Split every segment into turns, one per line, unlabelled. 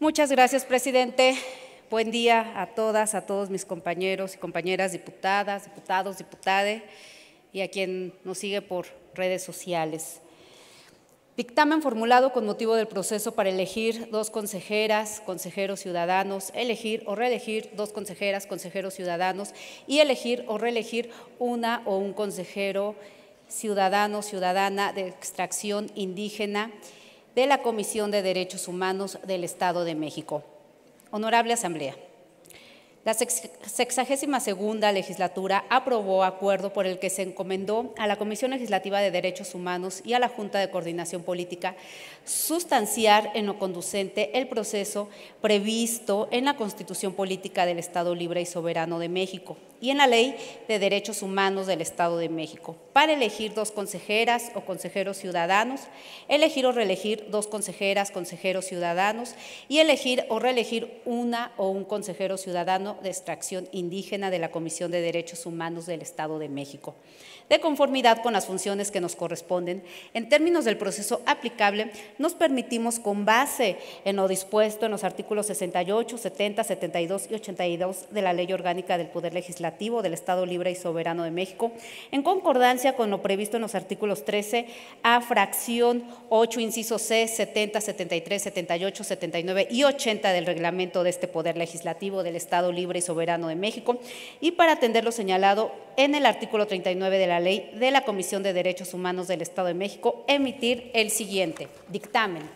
Muchas gracias, presidente. Buen día a todas, a todos mis compañeros y compañeras diputadas, diputados, diputade y a quien nos sigue por redes sociales. Dictamen formulado con motivo del proceso para elegir 2 consejeras, consejeros ciudadanos, elegir o reelegir 2 consejeras, consejeros ciudadanos y elegir o reelegir una o un consejero ciudadano, ciudadana de extracción indígena de la Comisión de Derechos Humanos del Estado de México. Honorable Asamblea, la 62ª legislatura aprobó acuerdo por el que se encomendó a la Comisión Legislativa de Derechos Humanos y a la Junta de Coordinación Política sustanciar en lo conducente el proceso previsto en la Constitución Política del Estado Libre y Soberano de México y en la Ley de Derechos Humanos del Estado de México para elegir 2 consejeras o consejeros ciudadanos, elegir o reelegir 2 consejeras, consejeros ciudadanos y elegir o reelegir una o un consejero ciudadano de extracción indígena de la Comisión de Derechos Humanos del Estado de México, de conformidad con las funciones que nos corresponden. En términos del proceso aplicable, nos permitimos, con base en lo dispuesto en los artículos 68, 70, 72 y 82 de la Ley Orgánica del Poder Legislativo del Estado Libre y Soberano de México, en concordancia con lo previsto en los artículos 13 a fracción 8, inciso C, 70, 73, 78, 79 y 80 del reglamento de este Poder Legislativo del Estado Libre y Soberano de México, y para atender lo señalado en el artículo 39 de la Ley de la Comisión de Derechos Humanos del Estado de México, emitir el siguiente dictamen.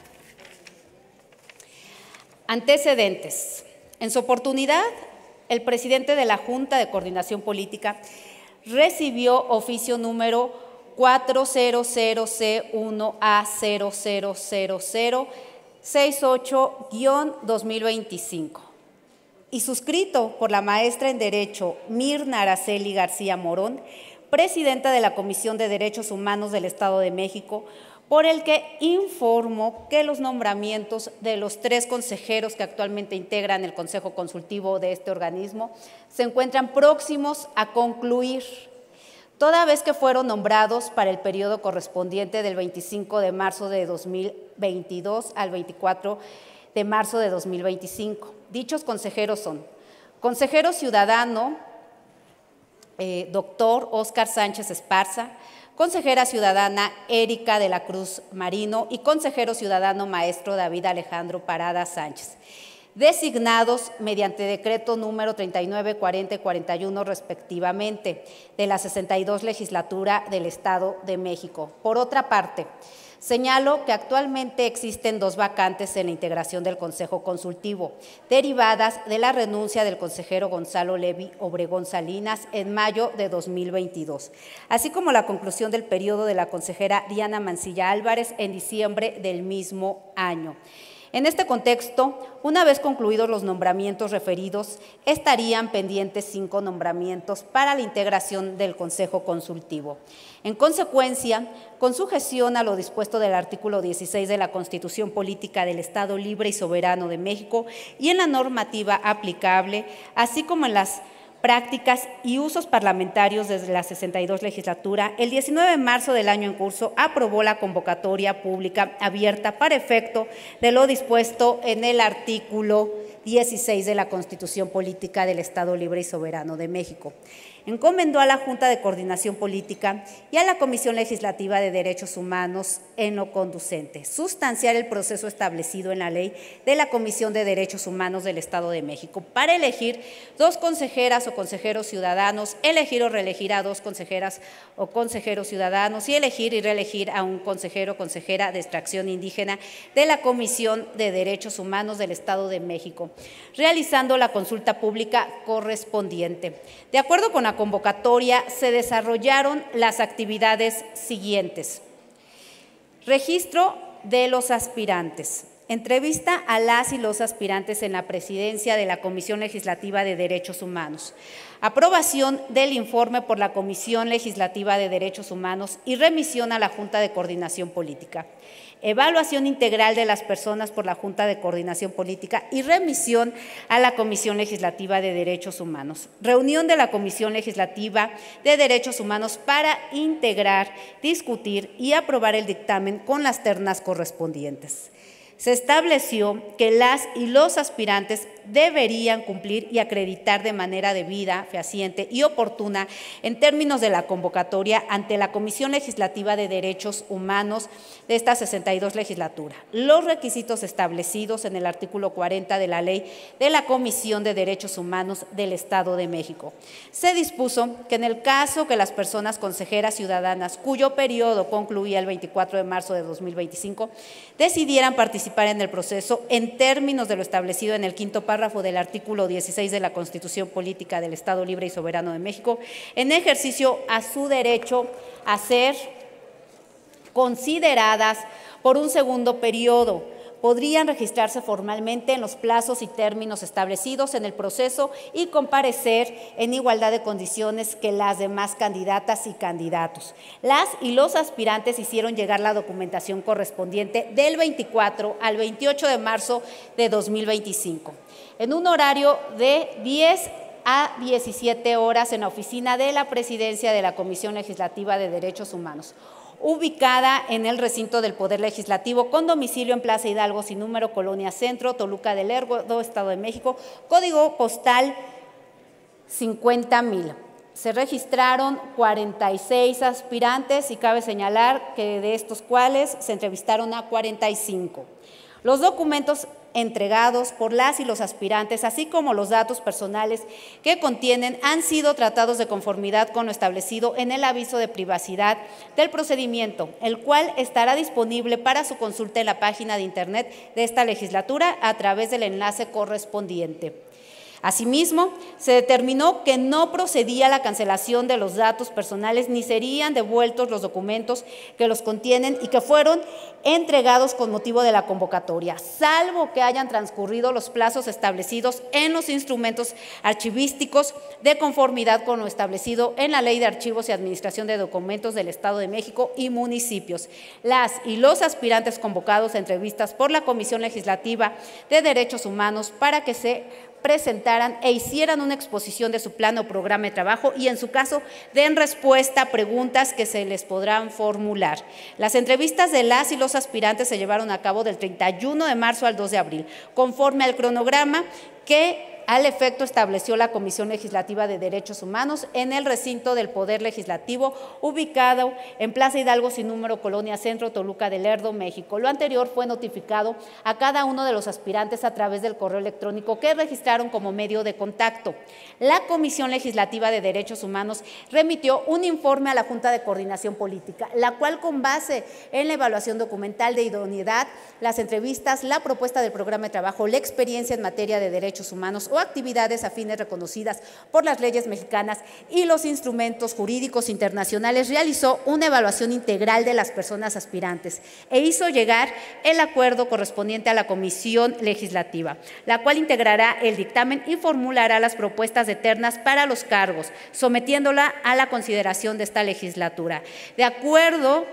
Antecedentes. En su oportunidad, el presidente de la Junta de Coordinación Política recibió oficio número 400C1A000068-2025 y suscrito por la maestra en Derecho Mirna Araceli García Morón, presidenta de la Comisión de Derechos Humanos del Estado de México, por el que informo que los nombramientos de los 3 consejeros que actualmente integran el Consejo Consultivo de este organismo se encuentran próximos a concluir, toda vez que fueron nombrados para el periodo correspondiente del 25 de marzo de 2022 al 24 de marzo de 2025. Dichos consejeros son: consejero ciudadano, doctor Óscar Sánchez Esparza, consejera ciudadana Erika de la Cruz Marino y consejero ciudadano maestro David Alejandro Parada Sánchez, designados mediante decreto número 39, 40 y 41 respectivamente de la 62 legislatura del Estado de México. Por otra parte, señalo que actualmente existen 2 vacantes en la integración del Consejo Consultivo, derivadas de la renuncia del consejero Gonzalo Levi Obregón Salinas en mayo de 2022, así como la conclusión del periodo de la consejera Diana Mancilla Álvarez en diciembre del mismo año. En este contexto, una vez concluidos los nombramientos referidos, estarían pendientes 5 nombramientos para la integración del Consejo Consultivo. En consecuencia, con sujeción a lo dispuesto del artículo 16 de la Constitución Política del Estado Libre y Soberano de México y en la normativa aplicable, así como en las prácticas y usos parlamentarios desde la 62 legislatura, el 19 de marzo del año en curso aprobó la convocatoria pública abierta para efecto de lo dispuesto en el artículo 16 de la Constitución Política del Estado Libre y Soberano de México. Encomendó a la Junta de Coordinación Política y a la Comisión Legislativa de Derechos Humanos en lo conducente sustanciar el proceso establecido en la Ley de la Comisión de Derechos Humanos del Estado de México para elegir 2 consejeras o consejeros ciudadanos, elegir o reelegir a 2 consejeras o consejeros ciudadanos y elegir y reelegir a un consejero o consejera de extracción indígena de la Comisión de Derechos Humanos del Estado de México, realizando la consulta pública correspondiente. De acuerdo con la convocatoria, se desarrollaron las actividades siguientes: registro de los aspirantes, entrevista a las y los aspirantes en la presidencia de la Comisión Legislativa de Derechos Humanos, aprobación del informe por la Comisión Legislativa de Derechos Humanos y remisión a la Junta de Coordinación Política, evaluación integral de las personas por la Junta de Coordinación Política y remisión a la Comisión Legislativa de Derechos Humanos. Reunión de la Comisión Legislativa de Derechos Humanos para integrar, discutir y aprobar el dictamen con las ternas correspondientes. Se estableció que las y los aspirantes deberían cumplir y acreditar de manera debida, fehaciente y oportuna en términos de la convocatoria ante la Comisión Legislativa de Derechos Humanos de esta 62 legislatura los requisitos establecidos en el artículo 40 de la Ley de la Comisión de Derechos Humanos del Estado de México. Se dispuso que en el caso que las personas consejeras ciudadanas cuyo periodo concluía el 24 de marzo de 2025 decidieran participar en el proceso en términos de lo establecido en el quinto párrafo del artículo 16 de la Constitución Política del Estado Libre y Soberano de México, en ejercicio a su derecho a ser consideradas por un segundo periodo, podrían registrarse formalmente en los plazos y términos establecidos en el proceso y comparecer en igualdad de condiciones que las demás candidatas y candidatos. Las y los aspirantes hicieron llegar la documentación correspondiente del 24 al 28 de marzo de 2025, en un horario de 10 a 17 horas en la oficina de la Presidencia de la Comisión Legislativa de Derechos Humanos, ubicada en el recinto del Poder Legislativo, con domicilio en Plaza Hidalgo, sin número, Colonia Centro, Toluca del Lerdo, Estado de México, código postal 50,000. Se registraron 46 aspirantes y cabe señalar que de estos cuales se entrevistaron a 45. Los documentos entregados por las y los aspirantes, así como los datos personales que contienen, han sido tratados de conformidad con lo establecido en el aviso de privacidad del procedimiento, el cual estará disponible para su consulta en la página de internet de esta legislatura a través del enlace correspondiente. Asimismo, se determinó que no procedía la cancelación de los datos personales ni serían devueltos los documentos que los contienen y que fueron entregados con motivo de la convocatoria, salvo que hayan transcurrido los plazos establecidos en los instrumentos archivísticos de conformidad con lo establecido en la Ley de Archivos y Administración de Documentos del Estado de México y municipios. Las y los aspirantes convocados a entrevistas por la Comisión Legislativa de Derechos Humanos para que se presentaran e hicieran una exposición de su plan o programa de trabajo y, en su caso, den respuesta a preguntas que se les podrán formular. Las entrevistas de las y los aspirantes se llevaron a cabo del 31 de marzo al 2 de abril, conforme al cronograma que al efecto estableció la Comisión Legislativa de Derechos Humanos en el recinto del Poder Legislativo, ubicado en Plaza Hidalgo, sin número, Colonia Centro, Toluca del Lerdo, México. Lo anterior fue notificado a cada uno de los aspirantes a través del correo electrónico que registraron como medio de contacto. La Comisión Legislativa de Derechos Humanos remitió un informe a la Junta de Coordinación Política, la cual, con base en la evaluación documental de idoneidad, las entrevistas, la propuesta del programa de trabajo, la experiencia en materia de derechos humanos o actividades afines reconocidas por las leyes mexicanas y los instrumentos jurídicos internacionales, realizó una evaluación integral de las personas aspirantes e hizo llegar el acuerdo correspondiente a la Comisión Legislativa, la cual integrará el dictamen y formulará las propuestas de ternas para los cargos, sometiéndola a la consideración de esta legislatura. De acuerdo,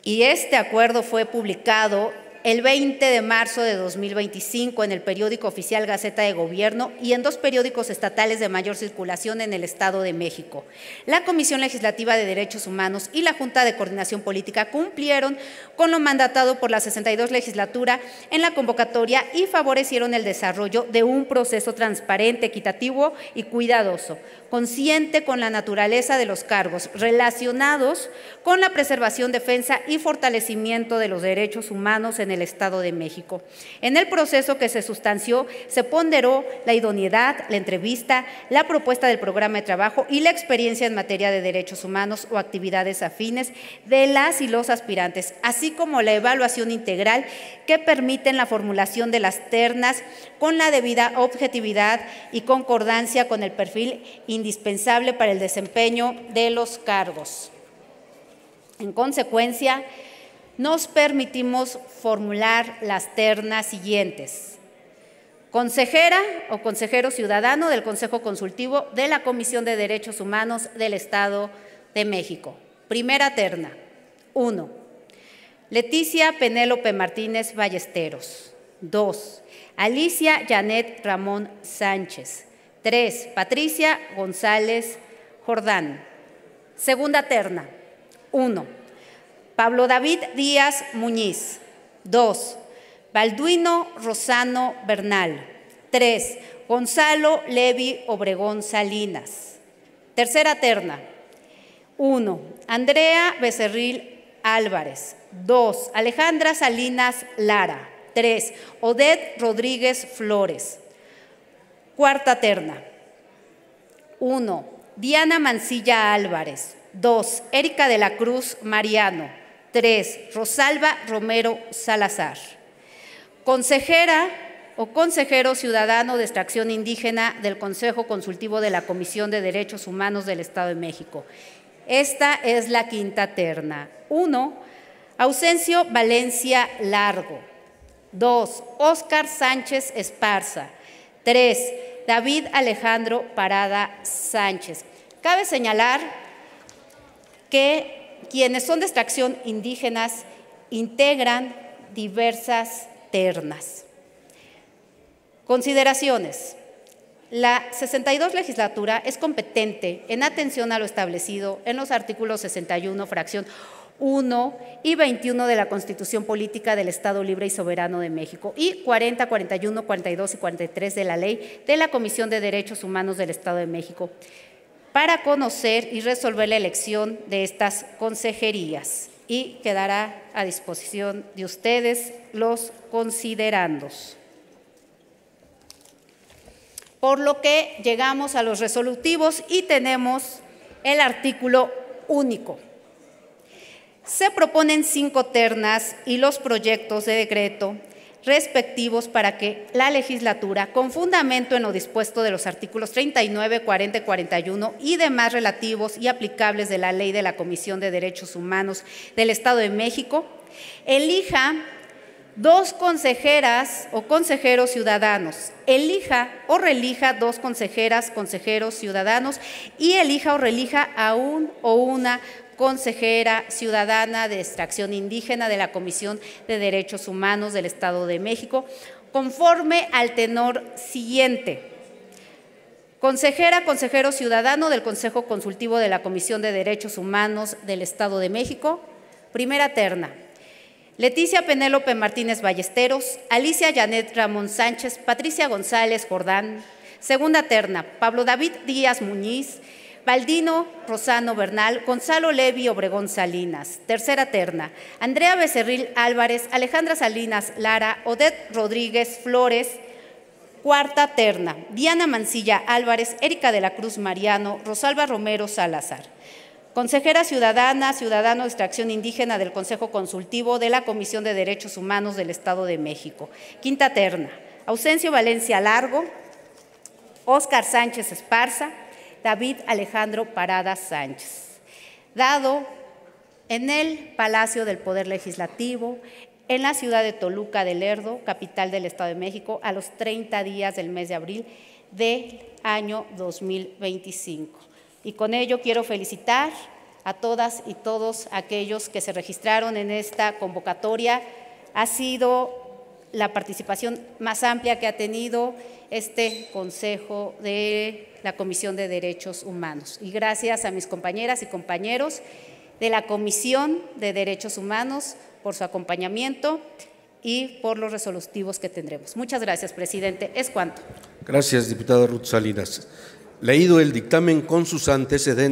y este acuerdo fue publicado el 20 de marzo de 2025 en el periódico oficial Gaceta de Gobierno y en 2 periódicos estatales de mayor circulación en el Estado de México. La Comisión Legislativa de Derechos Humanos y la Junta de Coordinación Política cumplieron con lo mandatado por la 62 legislatura en la convocatoria y favorecieron el desarrollo de un proceso transparente, equitativo y cuidadoso, consciente con la naturaleza de los cargos relacionados con la preservación, defensa y fortalecimiento de los derechos humanos en el Estado de México. En el proceso que se sustanció, se ponderó la idoneidad, la entrevista, la propuesta del programa de trabajo y la experiencia en materia de derechos humanos o actividades afines de las y los aspirantes, así como la evaluación integral que permiten la formulación de las ternas con la debida objetividad y concordancia con el perfil indispensable para el desempeño de los cargos. En consecuencia, nos permitimos formular las ternas siguientes: consejera o consejero ciudadano del Consejo Consultivo de la Comisión de Derechos Humanos del Estado de México. Primera terna: 1. Leticia Penélope Martínez Ballesteros. 2. Alicia Janet Ramón Sánchez. 3. Patricia González Jordán. Segunda terna: 1. Pablo David Díaz Muñiz. 2. Balduino Rosano Bernal. 3. Gonzalo Levi Obregón Salinas. Tercera terna. 1. Andrea Becerril Álvarez. 2. Alejandra Salinas Lara. 3. Odette Rodríguez Flores. Cuarta terna. 1. Diana Mancilla Álvarez. 2. Erika de la Cruz Mariano. 3. Rosalba Romero Salazar. Consejera o consejero ciudadano de extracción indígena del Consejo Consultivo de la Comisión de Derechos Humanos del Estado de México. Esta es la quinta terna. 1. Ausencio Valencia Largo. 2. Óscar Sánchez Esparza. 3. David Alejandro Parada Sánchez. Cabe señalar que quienes son de extracción indígenas integran diversas ternas. Consideraciones. La 62 legislatura es competente en atención a lo establecido en los artículos 61, fracción 1 y 21 de la Constitución Política del Estado Libre y Soberano de México y 40, 41, 42 y 43 de la Ley de la Comisión de Derechos Humanos del Estado de México para conocer y resolver la elección de estas consejerías y quedará a disposición de ustedes los considerandos. Por lo que llegamos a los resolutivos y tenemos el artículo único. Se proponen 5 ternas y los proyectos de decreto respectivos para que la legislatura, con fundamento en lo dispuesto de los artículos 39, 40 y 41 y demás relativos y aplicables de la Ley de la Comisión de Derechos Humanos del Estado de México, elija 2 consejeras o consejeros ciudadanos, elija o reelija 2 consejeras, consejeros ciudadanos y elija o reelija a un o una consejera ciudadana de extracción indígena de la Comisión de Derechos Humanos del Estado de México, conforme al tenor siguiente. Consejera, consejero ciudadano del Consejo Consultivo de la Comisión de Derechos Humanos del Estado de México. Primera terna. Leticia Penélope Martínez Ballesteros, Alicia Janet Ramón Sánchez, Patricia González Jordán. Segunda terna. Pablo David Díaz Muñiz, Baldino Rosano Bernal, Gonzalo Levi Obregón Salinas. Tercera terna. Andrea Becerril Álvarez, Alejandra Salinas Lara, Odette Rodríguez Flores. Cuarta terna. Diana Mancilla Álvarez, Erika de la Cruz Mariano, Rosalba Romero Salazar. Consejera ciudadana, ciudadano de extracción indígena del Consejo Consultivo de la Comisión de Derechos Humanos del Estado de México. Quinta terna. Ausencio Valencia Largo, Óscar Sánchez Esparza, David Alejandro Parada Sánchez. Dado en el Palacio del Poder Legislativo, en la ciudad de Toluca de Lerdo, capital del Estado de México, a los 30 días del mes de abril del año 2025. Y con ello quiero felicitar a todas y todos aquellos que se registraron en esta convocatoria. Ha sido la participación más amplia que ha tenido este Consejo de la Comisión de Derechos Humanos. Y gracias a mis compañeras y compañeros de la Comisión de Derechos Humanos por su acompañamiento y por los resolutivos que tendremos. Muchas gracias, presidente. Es cuanto.
Gracias, diputada Ruth Salinas. Leído el dictamen con sus antecedentes.